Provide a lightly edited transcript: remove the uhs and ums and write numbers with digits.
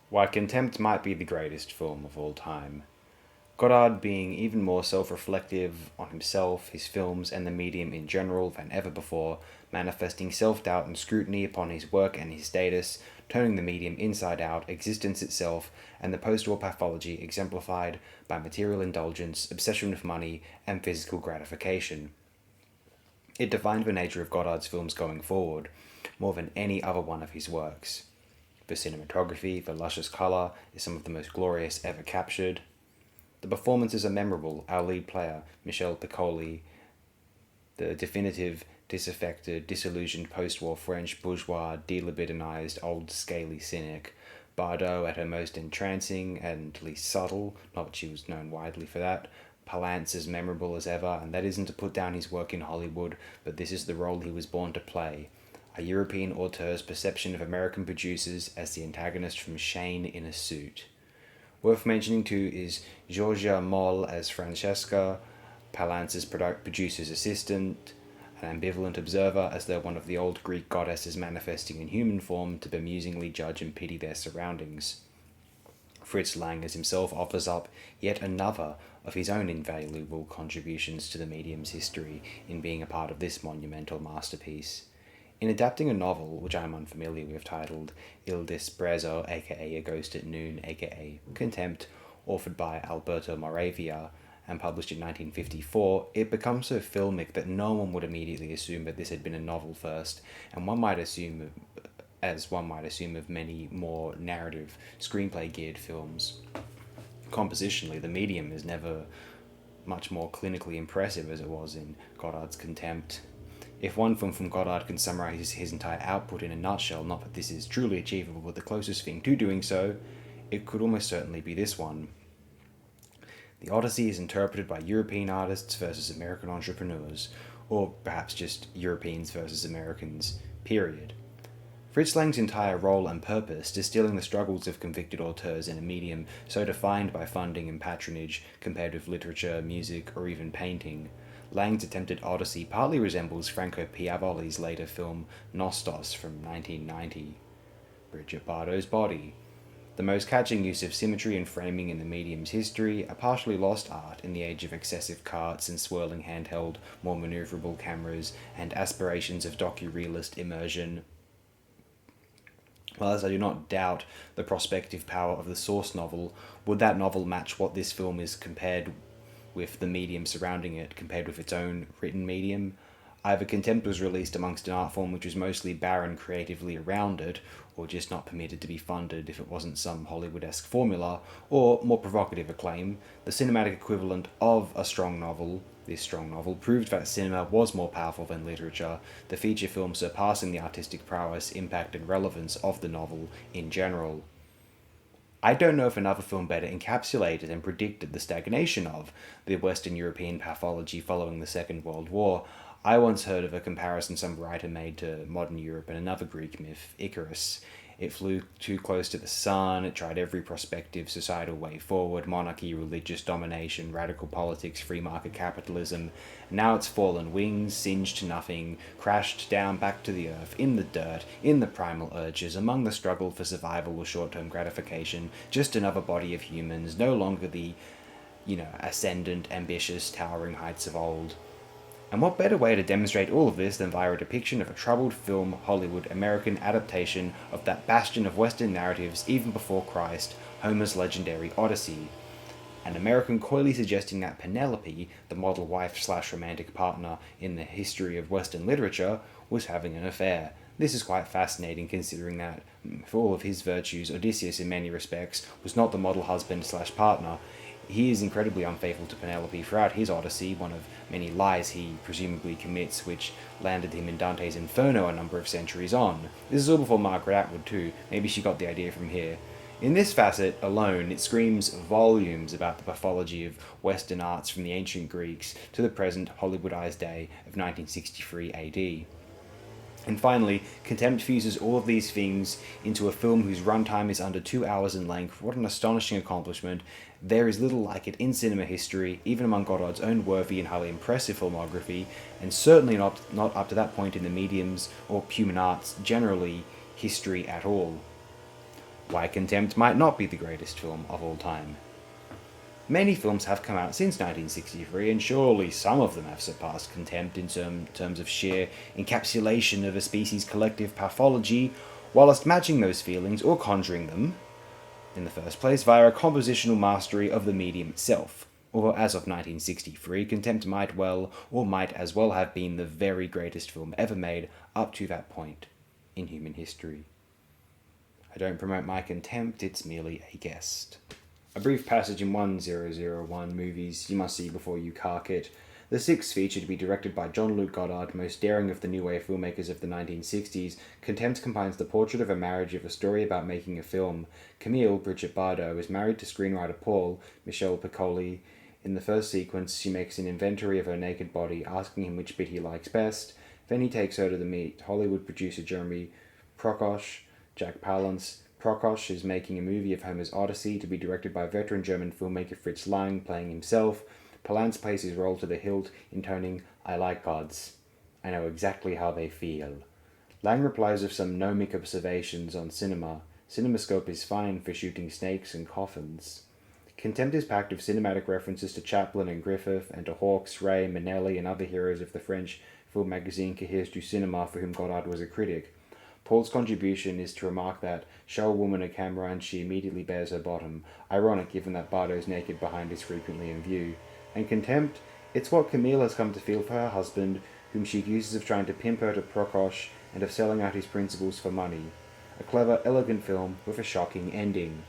Why Contempt might be the greatest film of all time. Godard being even more self reflective on himself, his films, and the medium in general than ever before, manifesting self doubt and scrutiny upon his work and his status, turning the medium inside out, existence itself, and the post war pathology exemplified by material indulgence, obsession with money, and physical gratification. It defined the nature of Godard's films going forward, more than any other one of his works. The cinematography, the luscious colour, is some of the most glorious ever captured. The performances are memorable. Our lead player, Michel Piccoli, the definitive, disaffected, disillusioned post-war French bourgeois, delibidinized, old, scaly cynic. Bardot at her most entrancing and least subtle, not that she was known widely for that. Palance as memorable as ever, and that isn't to put down his work in Hollywood, but this is the role he was born to play. A European auteur's perception of American producers as the antagonist from Shane in a suit. Worth mentioning too is Georgia Moll as Francesca, Palance's producer's assistant, an ambivalent observer as though one of the old Greek goddesses manifesting in human form to bemusingly judge and pity their surroundings. Fritz Lang as himself offers up yet another of his own invaluable contributions to the medium's history in being a part of this monumental masterpiece. In adapting a novel, which I am unfamiliar with, titled Il Disprezzo, aka A Ghost at Noon, aka Contempt, authored by Alberto Moravia and published in 1954, it becomes so filmic that no one would immediately assume that this had been a novel first, and one might assume of many more narrative, screenplay geared films. Compositionally, the medium is never much more clinically impressive as it was in Godard's Contempt. If one film from Godard can summarize his entire output in a nutshell, not that this is truly achievable, but the closest thing to doing so, it could almost certainly be this one. The Odyssey is interpreted by European artists versus American entrepreneurs, or perhaps just Europeans versus Americans, period. Fritz Lang's entire role and purpose, distilling the struggles of convicted auteurs in a medium so defined by funding and patronage compared with literature, music, or even painting. Lang's attempted Odyssey partly resembles Franco Piavoli's later film Nostos from 1990. Bridget Bardot's Body. The most catching use of symmetry and framing in the medium's history, a partially lost art in the age of excessive carts and swirling handheld, more maneuverable cameras, and aspirations of docu-realist immersion. While as I do not doubt the prospective power of the source novel, would that novel match what this film is compared with the medium surrounding it, compared with its own written medium? Either Contempt was released amongst an art form which was mostly barren creatively around it, or just not permitted to be funded if it wasn't some Hollywood-esque formula, or, more provocative acclaim, the cinematic equivalent of a strong novel. This strong novel proved that cinema was more powerful than literature, the feature film surpassing the artistic prowess, impact, and relevance of the novel in general. I don't know if another film better encapsulated and predicted the stagnation of the Western European pathology following the Second World War. I once heard of a comparison some writer made to modern Europe and another Greek myth, Icarus. It flew too close to the sun, it tried every prospective societal way forward, monarchy, religious domination, radical politics, free market capitalism. Now it's fallen wings, singed to nothing, crashed down back to the earth, in the dirt, in the primal urges, among the struggle for survival or short-term gratification, just another body of humans, no longer the, ascendant, ambitious, towering heights of old. And what better way to demonstrate all of this than via a depiction of a troubled film Hollywood American adaptation of that bastion of Western narratives even before Christ, Homer's legendary Odyssey. An American coyly suggesting that Penelope, the model wife/romantic partner in the history of Western literature, was having an affair. This is quite fascinating considering that, for all of his virtues, Odysseus in many respects was not the model husband/partner. He is incredibly unfaithful to Penelope throughout his Odyssey, one of many lies he presumably commits, which landed him in Dante's Inferno a number of centuries on. This is all before Margaret Atwood too, maybe she got the idea from here. In this facet alone, it screams volumes about the pathology of Western arts from the ancient Greeks to the present Hollywoodized day of 1963 AD. And finally, Contempt fuses all of these things into a film whose runtime is under 2 hours in length. What an astonishing accomplishment. There is little like it in cinema history, even among Godard's own worthy and highly impressive filmography, and certainly not up to that point in the mediums or human arts generally history at all. why Contempt might not be the greatest film of all time. Many films have come out since 1963, and surely some of them have surpassed Contempt in terms of sheer encapsulation of a species' collective pathology, whilst matching those feelings or conjuring them, in the first place, via a compositional mastery of the medium itself. Although as of 1963, Contempt might as well have been the very greatest film ever made up to that point in human history. I don't promote my contempt, it's merely a guest. A brief passage in 1001 movies you must see before you cark it. The sixth feature, to be directed by Jean-Luc Godard, most daring of the new wave filmmakers of the 1960s, Contempt combines the portrait of a marriage of a story about making a film. Camille, Bridget Bardot, is married to screenwriter Paul, Michel Piccoli. In the first sequence, she makes an inventory of her naked body, asking him which bit he likes best. Then he takes her to the meet Hollywood producer Jeremy Prokosch, Jack Palance. Prokosch is making a movie of Homer's Odyssey, to be directed by veteran German filmmaker Fritz Lang, playing himself. Palance plays his role to the hilt, intoning, "I like gods. I know exactly how they feel." Lang replies with some gnomic observations on cinema. Cinemascope is fine for shooting snakes and coffins. Contempt is packed of cinematic references to Chaplin and Griffith, and to Hawks, Ray, Manelli, and other heroes of the French film magazine Cahiers du Cinéma, for whom Godard was a critic. Paul's contribution is to remark that, show a woman a camera and she immediately bares her bottom, ironic given that Bardot's naked behind is frequently in view. And Contempt, it's what Camille has come to feel for her husband, whom she accuses of trying to pimp her to Prokosch and of selling out his principles for money. A clever, elegant film with a shocking ending.